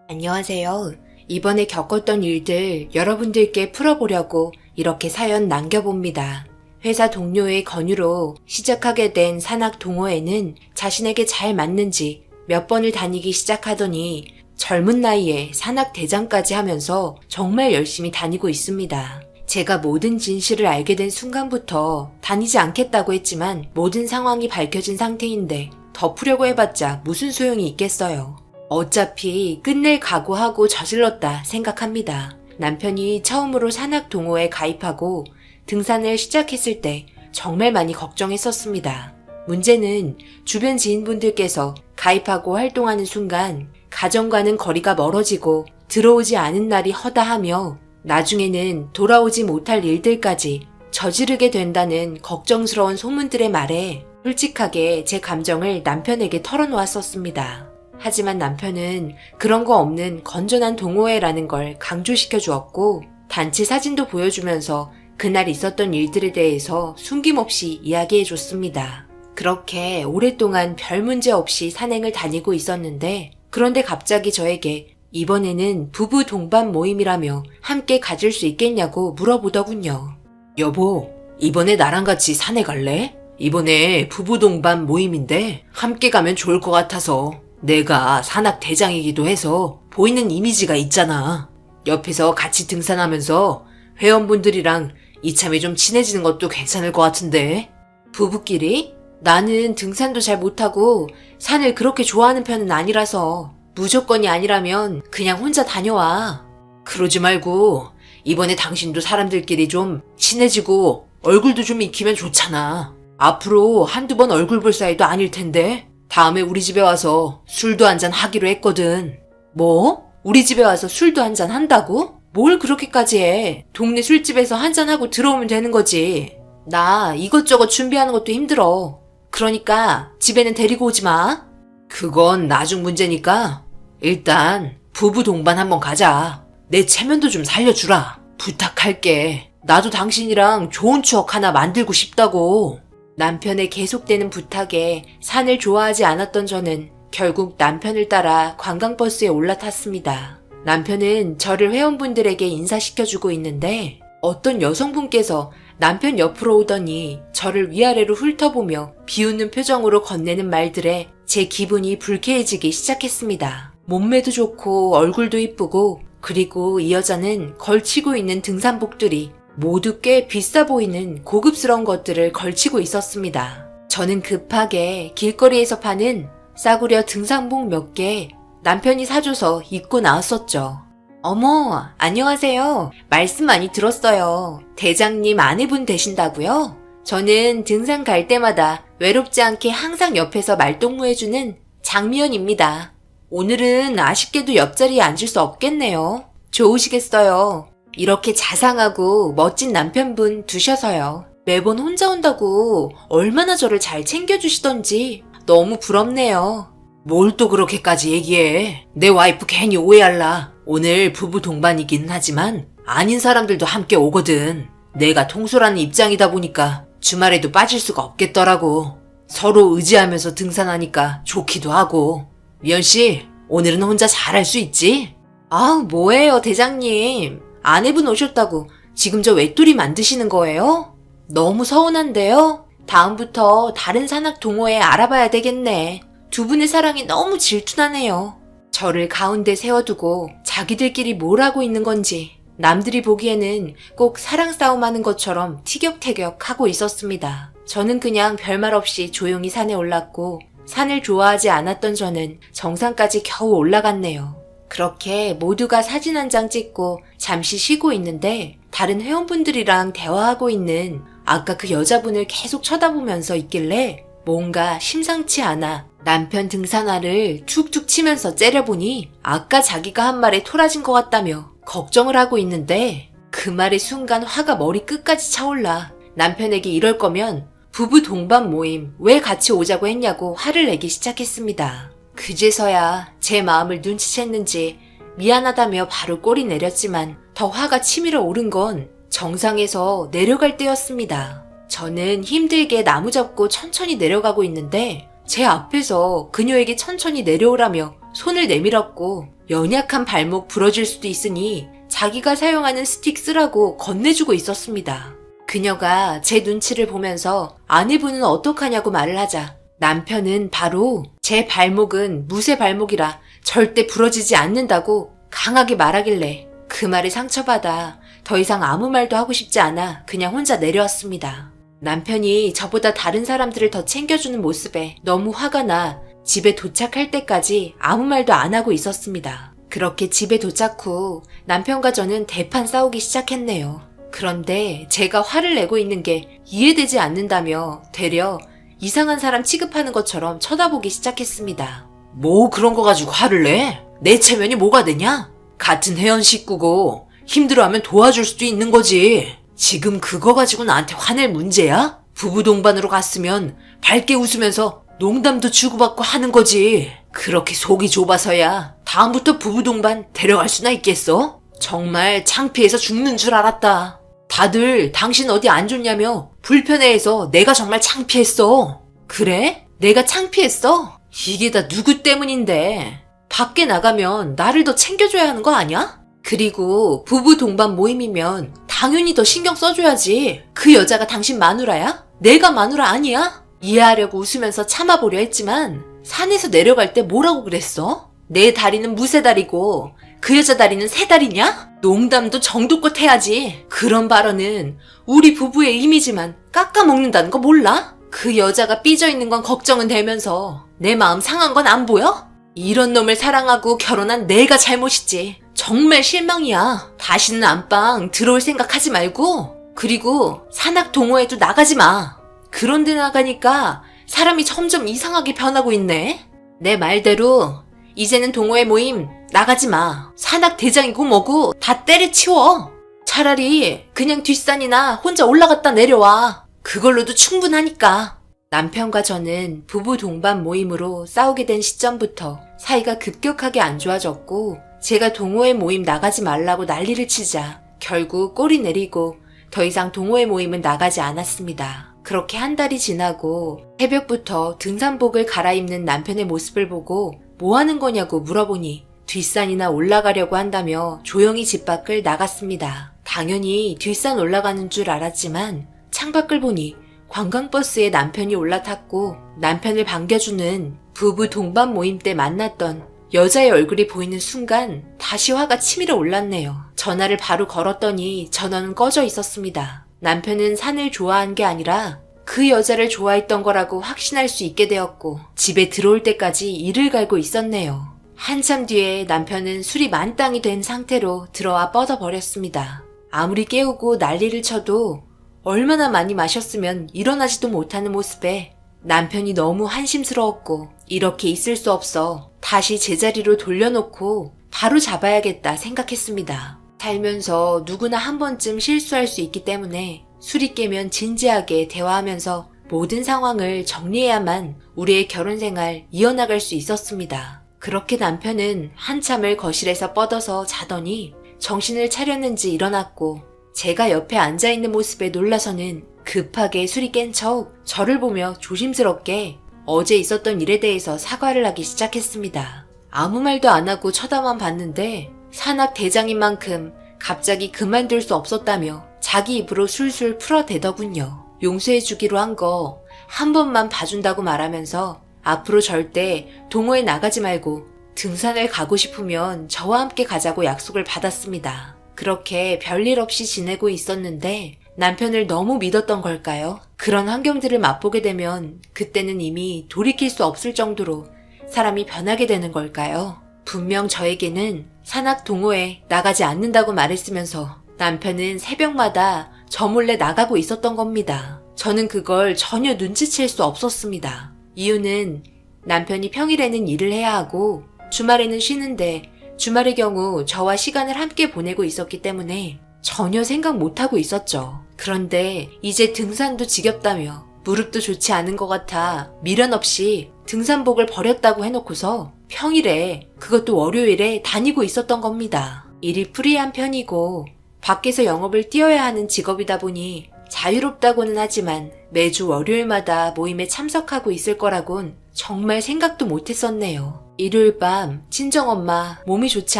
안녕하세요. 이번에 겪었던 일들 여러분들께 풀어보려고 이렇게 사연 남겨봅니다. 회사 동료의 권유로 시작하게 된 산악 동호회는 자신에게 잘 맞는지 몇 번을 다니기 시작하더니 젊은 나이에 산악 대장까지 하면서 정말 열심히 다니고 있습니다. 제가 모든 진실을 알게 된 순간부터 다니지 않겠다고 했지만 모든 상황이 밝혀진 상태인데 덮으려고 해봤자 무슨 소용이 있겠어요. 어차피 끝낼 각오하고 저질렀다 생각합니다. 남편이 처음으로 산악 동호회에 가입하고 등산을 시작했을 때 정말 많이 걱정했었습니다. 문제는 주변 지인분들께서 가입하고 활동하는 순간 가정과는 거리가 멀어지고 들어오지 않은 날이 허다하며 나중에는 돌아오지 못할 일들까지 저지르게 된다는 걱정스러운 소문들의 말에 솔직하게 제 감정을 남편에게 털어놓았었습니다. 하지만 남편은 그런 거 없는 건전한 동호회라는 걸 강조시켜 주었고 단체 사진도 보여주면서 그날 있었던 일들에 대해서 숨김없이 이야기해 줬습니다. 그렇게 오랫동안 별 문제 없이 산행을 다니고 있었는데 그런데 갑자기 저에게 이번에는 부부 동반 모임이라며 함께 가질 수 있겠냐고 물어보더군요. 여보, 이번에 나랑 같이 산에 갈래? 이번에 부부 동반 모임인데 함께 가면 좋을 것 같아서. 내가 산악 대장이기도 해서 보이는 이미지가 있잖아. 옆에서 같이 등산하면서 회원분들이랑 이참에 좀 친해지는 것도 괜찮을 것 같은데. 부부끼리? 나는 등산도 잘 못하고 산을 그렇게 좋아하는 편은 아니라서 무조건이 아니라면 그냥 혼자 다녀와. 그러지 말고 이번에 당신도 사람들끼리 좀 친해지고 얼굴도 좀 익히면 좋잖아. 앞으로 한두 번 얼굴 볼 사이도 아닐 텐데. 다음에 우리 집에 와서 술도 한잔 하기로 했거든. 뭐? 우리 집에 와서 술도 한잔 한다고? 뭘 그렇게까지 해? 동네 술집에서 한잔하고 들어오면 되는 거지. 나 이것저것 준비하는 것도 힘들어. 그러니까 집에는 데리고 오지 마. 그건 나중 문제니까 일단 부부 동반 한번 가자. 내 체면도 좀 살려주라. 부탁할게. 나도 당신이랑 좋은 추억 하나 만들고 싶다고. 남편의 계속되는 부탁에 산을 좋아하지 않았던 저는 결국 남편을 따라 관광버스에 올라탔습니다. 남편은 저를 회원분들에게 인사시켜주고 있는데 어떤 여성분께서 남편 옆으로 오더니 저를 위아래로 훑어보며 비웃는 표정으로 건네는 말들에 제 기분이 불쾌해지기 시작했습니다. 몸매도 좋고 얼굴도 이쁘고 그리고 이 여자는 걸치고 있는 등산복들이 모두 꽤 비싸 보이는 고급스러운 것들을 걸치고 있었습니다. 저는 급하게 길거리에서 파는 싸구려 등산복 몇 개 남편이 사줘서 입고 나왔었죠. 어머, 안녕하세요. 말씀 많이 들었어요. 대장님 아내분 되신다고요? 저는 등산 갈 때마다 외롭지 않게 항상 옆에서 말동무해주는 장미연입니다. 오늘은 아쉽게도 옆자리에 앉을 수 없겠네요. 좋으시겠어요. 이렇게 자상하고 멋진 남편분 두셔서요. 매번 혼자 온다고 얼마나 저를 잘 챙겨주시던지 너무 부럽네요. 뭘 또 그렇게까지 얘기해. 내 와이프 괜히 오해할라. 오늘 부부 동반이긴 하지만 아닌 사람들도 함께 오거든. 내가 통솔하는 입장이다 보니까 주말에도 빠질 수가 없겠더라고. 서로 의지하면서 등산하니까 좋기도 하고. 미연씨, 오늘은 혼자 잘할 수 있지? 아, 뭐예요, 대장님. 아내분 오셨다고 지금 저 외톨이 만드시는 거예요? 너무 서운한데요? 다음부터 다른 산악 동호회 알아봐야 되겠네. 두 분의 사랑이 너무 질투나네요. 저를 가운데 세워두고 자기들끼리 뭘 하고 있는 건지 남들이 보기에는 꼭 사랑 싸움하는 것처럼 티격태격 하고 있었습니다. 저는 그냥 별말 없이 조용히 산에 올랐고 산을 좋아하지 않았던 저는 정상까지 겨우 올라갔네요. 그렇게 모두가 사진 한 장 찍고 잠시 쉬고 있는데 다른 회원분들이랑 대화하고 있는 아까 그 여자분을 계속 쳐다보면서 있길래 뭔가 심상치 않아 남편 등산화를 툭툭 치면서 째려보니 아까 자기가 한 말에 토라진 것 같다며 걱정을 하고 있는데 그 말에 순간 화가 머리 끝까지 차올라 남편에게 이럴 거면 부부 동반 모임 왜 같이 오자고 했냐고 화를 내기 시작했습니다. 그제서야 제 마음을 눈치챘는지 미안하다며 바로 꼬리 내렸지만 더 화가 치밀어 오른 건 정상에서 내려갈 때였습니다. 저는 힘들게 나무 잡고 천천히 내려가고 있는데 제 앞에서 그녀에게 천천히 내려오라며 손을 내밀었고 연약한 발목 부러질 수도 있으니 자기가 사용하는 스틱 쓰라고 건네주고 있었습니다. 그녀가 제 눈치를 보면서 아내분은 어떡하냐고 말을 하자 남편은 바로 제 발목은 무쇠 발목이라 절대 부러지지 않는다고 강하게 말하길래 그 말에 상처받아 더 이상 아무 말도 하고 싶지 않아 그냥 혼자 내려왔습니다. 남편이 저보다 다른 사람들을 더 챙겨주는 모습에 너무 화가 나 집에 도착할 때까지 아무 말도 안 하고 있었습니다. 그렇게 집에 도착 후 남편과 저는 대판 싸우기 시작했네요. 그런데 제가 화를 내고 있는 게 이해되지 않는다며 되려 이상한 사람 취급하는 것처럼 쳐다보기 시작했습니다. 뭐 그런 거 가지고 화를 내? 내 체면이 뭐가 되냐? 같은 회원 식구고 힘들어하면 도와줄 수도 있는 거지. 지금 그거 가지고 나한테 화낼 문제야? 부부 동반으로 갔으면 밝게 웃으면서 농담도 주고받고 하는 거지. 그렇게 속이 좁아서야 다음부터 부부 동반 데려갈 수나 있겠어? 정말 창피해서 죽는 줄 알았다. 다들 당신 어디 안 좋냐며 불편해해서 내가 정말 창피했어. 그래? 내가 창피했어? 이게 다 누구 때문인데. 밖에 나가면 나를 더 챙겨줘야 하는 거 아니야? 그리고 부부 동반 모임이면 당연히 더 신경 써줘야지. 그 여자가 당신 마누라야? 내가 마누라 아니야? 이해하려고 웃으면서 참아보려 했지만 산에서 내려갈 때 뭐라고 그랬어? 내 다리는 무쇠다리고 그 여자 다리는 새다리냐? 농담도 정도껏 해야지. 그런 발언은 우리 부부의 이미지만 깎아먹는다는 거 몰라? 그 여자가 삐져있는 건 걱정은 되면서 내 마음 상한 건 안 보여? 이런 놈을 사랑하고 결혼한 내가 잘못이지. 정말 실망이야. 다시는 안방 들어올 생각하지 말고 그리고 산악 동호회도 나가지 마. 그런 데 나가니까 사람이 점점 이상하게 변하고 있네. 내 말대로 이제는 동호회 모임 나가지 마. 산악 대장이고 뭐고 다 때려치워. 차라리 그냥 뒷산이나 혼자 올라갔다 내려와. 그걸로도 충분하니까. 남편과 저는 부부 동반 모임으로 싸우게 된 시점부터 사이가 급격하게 안 좋아졌고 제가 동호회 모임 나가지 말라고 난리를 치자 결국 꼬리 내리고 더 이상 동호회 모임은 나가지 않았습니다. 그렇게 한 달이 지나고 새벽부터 등산복을 갈아입는 남편의 모습을 보고 뭐 하는 거냐고 물어보니 뒷산이나 올라가려고 한다며 조용히 집 밖을 나갔습니다. 당연히 뒷산 올라가는 줄 알았지만 창밖을 보니 관광버스에 남편이 올라탔고 남편을 반겨주는 부부 동반 모임 때 만났던 여자의 얼굴이 보이는 순간 다시 화가 치밀어 올랐네요. 전화를 바로 걸었더니 전원은 꺼져 있었습니다. 남편은 산을 좋아한 게 아니라 그 여자를 좋아했던 거라고 확신할 수 있게 되었고 집에 들어올 때까지 이를 갈고 있었네요. 한참 뒤에 남편은 술이 만땅이 된 상태로 들어와 뻗어버렸습니다. 아무리 깨우고 난리를 쳐도 얼마나 많이 마셨으면 일어나지도 못하는 모습에 남편이 너무 한심스러웠고 이렇게 있을 수 없어 다시 제자리로 돌려놓고 바로 잡아야겠다 생각했습니다. 살면서 누구나 한 번쯤 실수할 수 있기 때문에 술이 깨면 진지하게 대화하면서 모든 상황을 정리해야만 우리의 결혼 생활 이어나갈 수 있었습니다. 그렇게 남편은 한참을 거실에서 뻗어서 자더니 정신을 차렸는지 일어났고 제가 옆에 앉아있는 모습에 놀라서는 급하게 술이 깬 척 저를 보며 조심스럽게 어제 있었던 일에 대해서 사과를 하기 시작했습니다. 아무 말도 안 하고 쳐다만 봤는데 산악 대장인 만큼 갑자기 그만둘 수 없었다며 자기 입으로 술술 풀어대더군요. 용서해주기로 한 거 한 번만 봐준다고 말하면서 앞으로 절대 동호회 나가지 말고 등산을 가고 싶으면 저와 함께 가자고 약속을 받았습니다. 그렇게 별일 없이 지내고 있었는데 남편을 너무 믿었던 걸까요? 그런 환경들을 맛보게 되면 그때는 이미 돌이킬 수 없을 정도로 사람이 변하게 되는 걸까요? 분명 저에게는 산악 동호회 나가지 않는다고 말했으면서 남편은 새벽마다 저 몰래 나가고 있었던 겁니다. 저는 그걸 전혀 눈치챌 수 없었습니다. 이유는 남편이 평일에는 일을 해야 하고 주말에는 쉬는데 주말의 경우 저와 시간을 함께 보내고 있었기 때문에 전혀 생각 못하고 있었죠. 그런데 이제 등산도 지겹다며 무릎도 좋지 않은 것 같아 미련 없이 등산복을 버렸다고 해놓고서 평일에 그것도 월요일에 다니고 있었던 겁니다. 일이 프리한 편이고 밖에서 영업을 뛰어야 하는 직업이다 보니 자유롭다고는 하지만 매주 월요일마다 모임에 참석하고 있을 거라곤 정말 생각도 못했었네요. 일요일 밤 친정엄마 몸이 좋지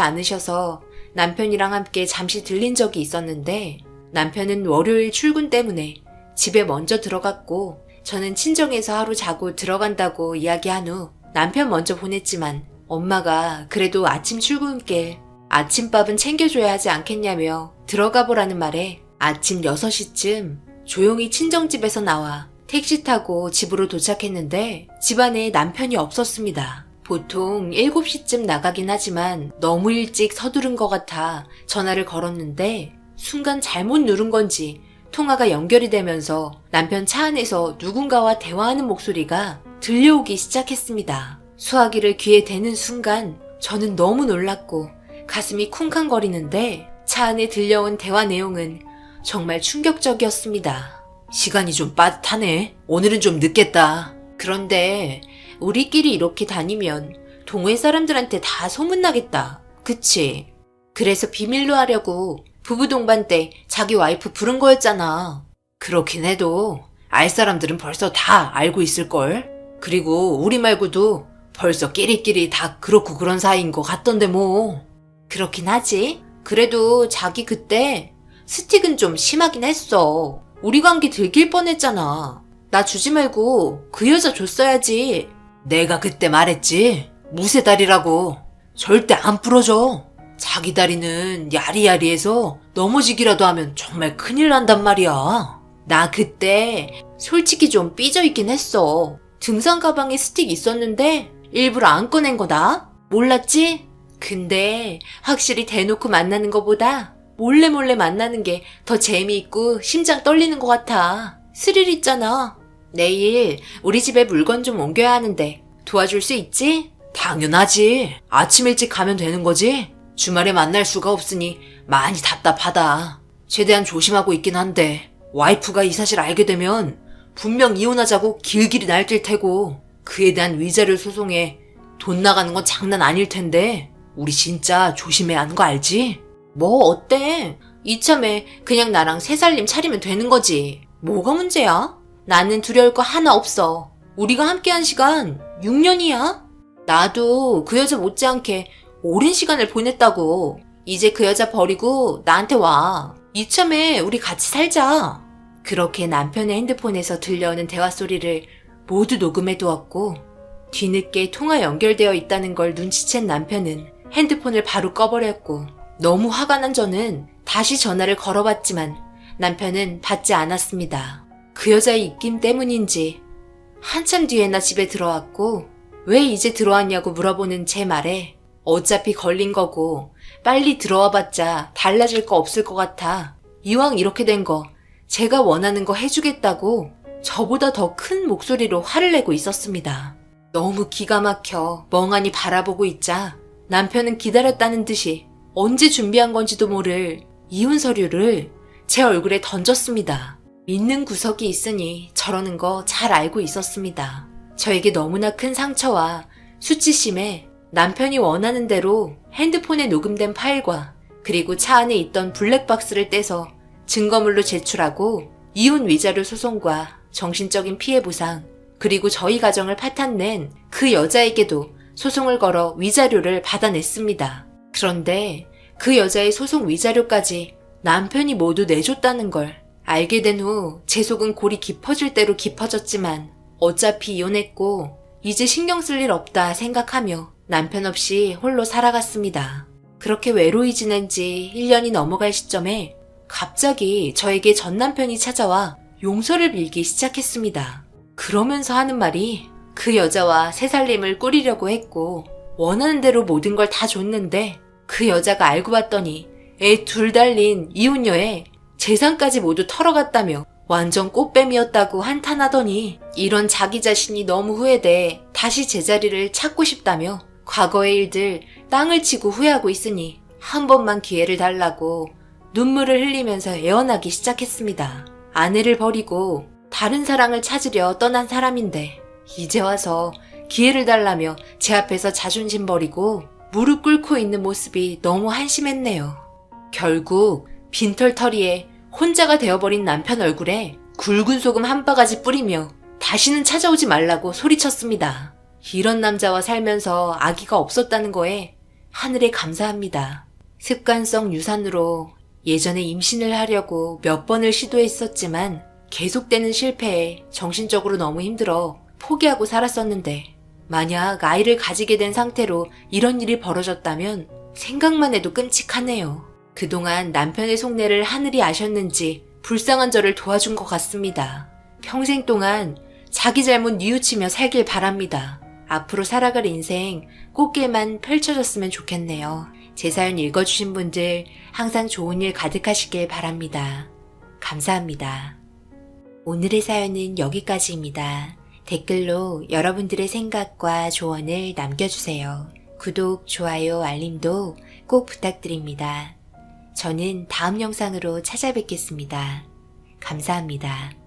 않으셔서 남편이랑 함께 잠시 들린 적이 있었는데 남편은 월요일 출근 때문에 집에 먼저 들어갔고 저는 친정에서 하루 자고 들어간다고 이야기한 후 남편 먼저 보냈지만 엄마가 그래도 아침 출근길 아침밥은 챙겨줘야 하지 않겠냐며 들어가 보라는 말에 아침 6시쯤 조용히 친정집에서 나와 택시 타고 집으로 도착했는데 집안에 남편이 없었습니다. 보통 7시쯤 나가긴 하지만 너무 일찍 서두른 것 같아 전화를 걸었는데 순간 잘못 누른 건지 통화가 연결이 되면서 남편 차 안에서 누군가와 대화하는 목소리가 들려오기 시작했습니다. 수화기를 귀에 대는 순간 저는 너무 놀랐고 가슴이 쿵쾅거리는데 차 안에 들려온 대화 내용은 정말 충격적이었습니다. 시간이 좀 빠듯하네. 오늘은 좀 늦겠다. 그런데 우리끼리 이렇게 다니면 동호회 사람들한테 다 소문나겠다. 그치? 그래서 비밀로 하려고 부부 동반 때 자기 와이프 부른 거였잖아. 그렇긴 해도 알 사람들은 벌써 다 알고 있을걸? 그리고 우리 말고도 벌써 끼리끼리 다 그렇고 그런 사이인 것 같던데 뭐. 그렇긴 하지. 그래도 자기 그때 스틱은 좀 심하긴 했어. 우리 관계 들킬 뻔했잖아. 나 주지 말고 그 여자 줬어야지. 내가 그때 말했지. 무쇠다리라고. 절대 안 부러져. 자기 다리는 야리야리해서 넘어지기라도 하면 정말 큰일 난단 말이야. 나 그때 솔직히 좀 삐져있긴 했어. 등산 가방에 스틱 있었는데 일부러 안 꺼낸 거다. 몰랐지? 근데 확실히 대놓고 만나는 거보다 몰래 만나는 게 더 재미있고 심장 떨리는 것 같아. 스릴 있잖아. 내일 우리 집에 물건 좀 옮겨야 하는데 도와줄 수 있지? 당연하지. 아침 일찍 가면 되는 거지? 주말에 만날 수가 없으니 많이 답답하다. 최대한 조심하고 있긴 한데 와이프가 이 사실 알게 되면 분명 이혼하자고 길길이 날뛸 테고 그에 대한 위자료 소송에 돈 나가는 건 장난 아닐 텐데 우리 진짜 조심해야 하는 거 알지? 뭐 어때? 이참에 그냥 나랑 새 살림 차리면 되는 거지. 뭐가 문제야? 나는 두려울 거 하나 없어. 우리가 함께한 시간 6년이야. 나도 그 여자 못지않게 오랜 시간을 보냈다고. 이제 그 여자 버리고 나한테 와. 이참에 우리 같이 살자. 그렇게 남편의 핸드폰에서 들려오는 대화 소리를 모두 녹음해 두었고 뒤늦게 통화 연결되어 있다는 걸 눈치챈 남편은 핸드폰을 바로 꺼버렸고 너무 화가 난 저는 다시 전화를 걸어봤지만 남편은 받지 않았습니다. 그 여자의 입김 때문인지 한참 뒤에나 집에 들어왔고 왜 이제 들어왔냐고 물어보는 제 말에 어차피 걸린 거고 빨리 들어와봤자 달라질 거 없을 것 같아. 이왕 이렇게 된 거 제가 원하는 거 해주겠다고 저보다 더 큰 목소리로 화를 내고 있었습니다. 너무 기가 막혀 멍하니 바라보고 있자 남편은 기다렸다는 듯이 언제 준비한 건지도 모를 이혼 서류를 제 얼굴에 던졌습니다. 믿는 구석이 있으니 저러는 거 잘 알고 있었습니다. 저에게 너무나 큰 상처와 수치심에 남편이 원하는 대로 핸드폰에 녹음된 파일과 그리고 차 안에 있던 블랙박스를 떼서 증거물로 제출하고 이혼 위자료 소송과 정신적인 피해 보상 그리고 저희 가정을 파탄낸 그 여자에게도 소송을 걸어 위자료를 받아냈습니다. 그런데 그 여자의 소송 위자료까지 남편이 모두 내줬다는 걸 알게 된 후 제 속은 골이 깊어질 대로 깊어졌지만 어차피 이혼했고 이제 신경 쓸 일 없다 생각하며 남편 없이 홀로 살아갔습니다. 그렇게 외로이 지낸 지 1년이 넘어갈 시점에 갑자기 저에게 전 남편이 찾아와 용서를 빌기 시작했습니다. 그러면서 하는 말이 그 여자와 새 살림을 꾸리려고 했고 원하는 대로 모든 걸 다 줬는데 그 여자가 알고 봤더니 애 둘 달린 이혼녀에 재산까지 모두 털어갔다며 완전 꽃뱀이었다고 한탄하더니 이런 자기 자신이 너무 후회돼 다시 제자리를 찾고 싶다며 과거의 일들 땅을 치고 후회하고 있으니 한 번만 기회를 달라고 눈물을 흘리면서 애원하기 시작했습니다. 아내를 버리고 다른 사랑을 찾으려 떠난 사람인데 이제 와서 기회를 달라며 제 앞에서 자존심 버리고 무릎 꿇고 있는 모습이 너무 한심했네요. 결국 빈털터리에 혼자가 되어버린 남편 얼굴에 굵은 소금 한 바가지 뿌리며 다시는 찾아오지 말라고 소리쳤습니다. 이런 남자와 살면서 아기가 없었다는 거에 하늘에 감사합니다. 습관성 유산으로 예전에 임신을 하려고 몇 번을 시도했었지만 계속되는 실패에 정신적으로 너무 힘들어 포기하고 살았었는데 만약 아이를 가지게 된 상태로 이런 일이 벌어졌다면 생각만 해도 끔찍하네요. 그동안 남편의 속내를 하늘이 아셨는지 불쌍한 저를 도와준 것 같습니다. 평생 동안 자기 잘못 뉘우치며 살길 바랍니다. 앞으로 살아갈 인생 꽃길만 펼쳐졌으면 좋겠네요. 제 사연 읽어주신 분들 항상 좋은 일 가득하시길 바랍니다. 감사합니다. 오늘의 사연은 여기까지입니다. 댓글로 여러분들의 생각과 조언을 남겨주세요. 구독, 좋아요, 알림도 꼭 부탁드립니다. 저는 다음 영상으로 찾아뵙겠습니다. 감사합니다.